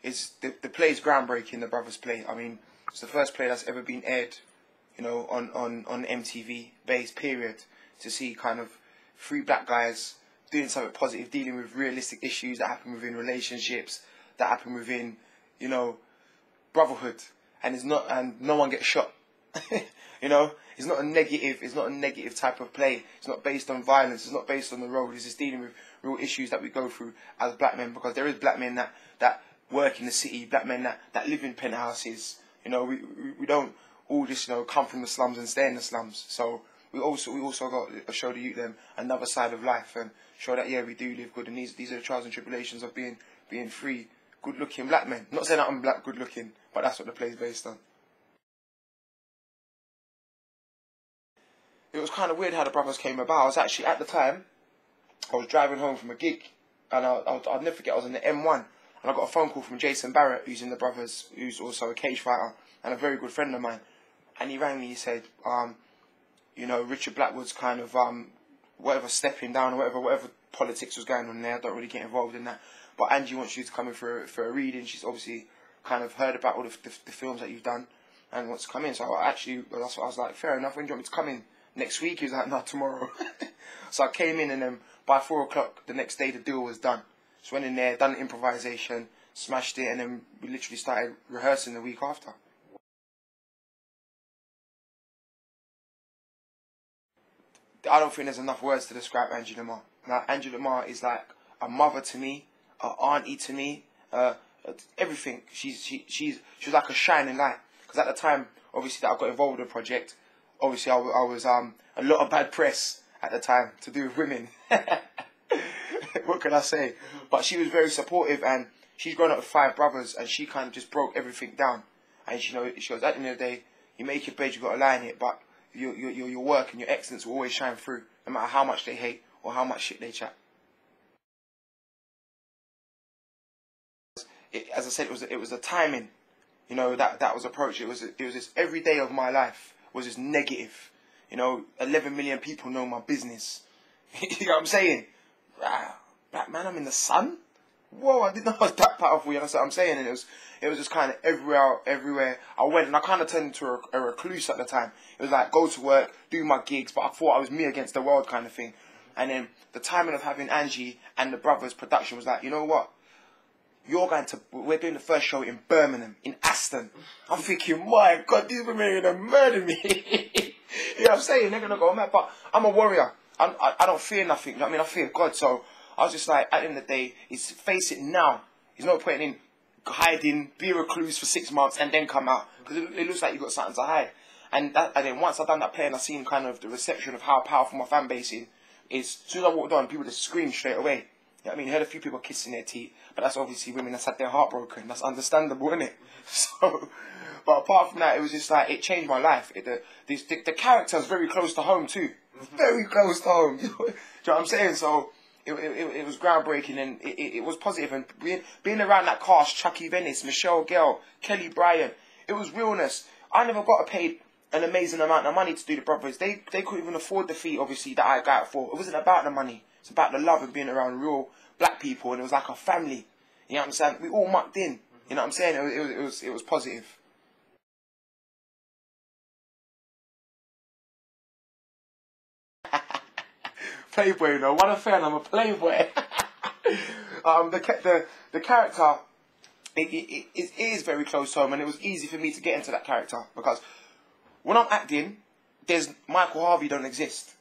the play is groundbreaking. The Brothers play. I mean, it's the first play that's ever been aired, you know, on MTV base period, to see kind of three black guys doing something positive, dealing with realistic issues that happen within relationships, that happen within, you know, brotherhood, and no one gets shot. You know, it's not a negative type of play. It's not based on violence. It's not based on the road. It's just dealing with real issues that we go through as black men, because there is black men that work in the city, black men that live in penthouses. You know, we don't all just, you know, come from the slums and stay in the slums. So we also got to show the youth them another side of life, and show that, yeah, we do live good, and these are the trials and tribulations of being free, good looking black men. Not saying that I'm black good looking, but that's what the play's based on. It was kind of weird how the Brothers came about. I was actually, at the time, I was driving home from a gig, and I'll never forget, I was in the M1, and I got a phone call from Jason Barrett, who's in the Brothers, who's also a cage fighter, and a very good friend of mine. And he rang me, he said, you know, Richard Blackwood's kind of, whatever, stepping down, or whatever politics was going on there. I don't really get involved in that. But Angie wants you to come in for a reading. She's obviously kind of heard about all the films that you've done and wants to come in. So I was like, fair enough, when do you want me to come in? Next week? He was like, no, tomorrow. So I came in, and then by 4 o'clock the next day the deal was done. Just went in there, done the improvisation, smashed it, and then we literally started rehearsing the week after. I don't think there's enough words to describe Angie Lamar. Now, Angie Lamar is like a mother to me, an auntie to me, everything. She was like a shining light. Because at the time, obviously, that I got involved with the project, obviously I was a lot of bad press at the time to do with women. What can I say? But she was very supportive, and she's grown up with 5 brothers, and she kind of just broke everything down. And she goes, at the end of the day, you make your bed, you got to lie in it, but your work and your excellence will always shine through, no matter how much they hate or how much shit they chat. As I said, it was the timing, you know, that was approached. It was just every day of my life was just negative. You know, 11 million people know my business. You know what I'm saying? Wow, black man, I'm in the sun. Whoa, I didn't know I was that powerful. You know what I'm saying? And it was just kind of everywhere I went, and I kind of turned into a recluse at the time. It was like, go to work, do my gigs, but I thought I was me against the world kind of thing. And then the timing of having Angie and the Brothers production was like, you know what? We're doing the first show in Birmingham, in Aston. I'm thinking, my God, these women are going to murder me. You know what I'm saying? They're going to go mad. But I'm a warrior. I don't fear nothing. You know what I mean? I fear God. So I was just like, at the end of the day, face it now. There's no point in hiding, be a recluse for 6 months and then come out. Because it looks like you've got something to hide. And then once I've done that play and I've seen kind of the reception of how powerful my fan base is, as soon as I walked on, people just screamed straight away. You know what I mean? I heard a few people kissing their teeth, but that's obviously women that's had their heart broken. That's understandable, isn't it? So, but apart from that, it was just like, it changed my life. The character's very close to home too. Very close to home. You know what I'm saying? So it was groundbreaking, and it was positive. And being around that cast, Chucky Venice, Michelle Gale, Kelly Bryan, it was realness. I never got paid an amazing amount of money to do the Brothers. They couldn't even afford the fee, obviously, that I got for. It wasn't about the money. It's about the love and being around real black people, and it was like a family. You know what I'm saying? We all mucked in. You know what I'm saying? It was positive. Playboy, you know. What a fan! I'm a playboy. The character, it is very close to home, and it was easy for me to get into that character, because when I'm acting, there's Michael Harvey don't exist.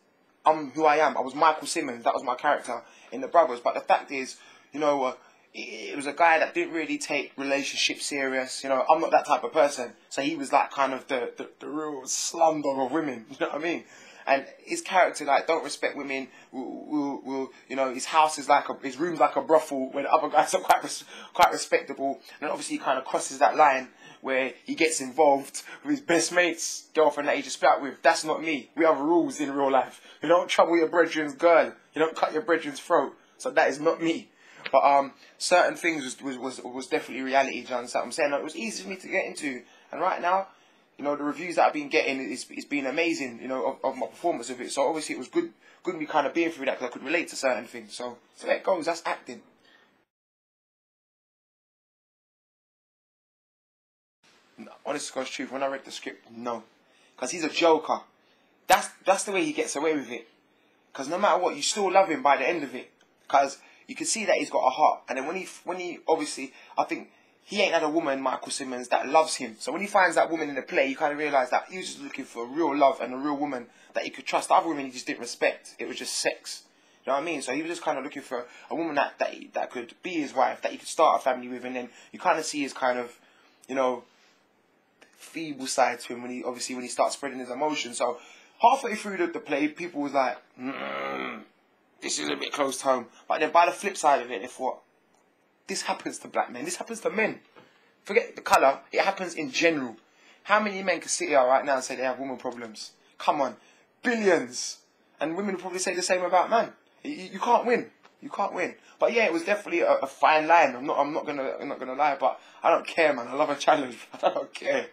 I'm who I am. I was Michael Simmons. That was my character in the Brothers. But the fact is, you know, it was a guy that didn't really take relationships serious. You know, I'm not that type of person. So he was like kind of the real slumdog of women. You know what I mean? And his character, like, don't respect women. Will you know, his house is like his room's like a brothel, where the other guys are quite respectable. And obviously, he kind of crosses that line where he gets involved with his best mate's girlfriend that he just split up with. That's not me. We have rules in real life. You don't trouble your brethren's girl. You don't cut your brethren's throat. So that is not me. But certain things was definitely reality. Do you understand what I'm saying? It was easy for me to get into. And right now, you know, the reviews that I've been getting, it's been amazing, you know, of my performance of it. So obviously it was good me kind of being through that, because I could relate to certain things. So there it goes. That's acting. honest to God's truth, when I read the script, no. Because he's a joker. That's the way he gets away with it. Because no matter what, you still love him by the end of it. Because you can see that he's got a heart. And then when he obviously, I think he ain't had a woman, Michael Simmons, that loves him. So when he finds that woman in the play, you kind of realise that he was just looking for a real love and a real woman that he could trust. The other women he just didn't respect. It was just sex. You know what I mean? So he was just kind of looking for a woman that could be his wife, that he could start a family with. And then you kind of see his kind of, you know, feeble side to him when he starts spreading his emotions. So halfway through the play, people was like, this is a bit close to home. But then by the flip side of it, they thought, this happens to black men. This happens to men. Forget the colour. It happens in general. How many men can sit here right now and say they have woman problems? Come on. Billions. And women will probably say the same about men. You can't win. You can't win. But yeah, it was definitely a fine line. I'm not gonna lie, but I don't care, man. I love a challenge. I don't care.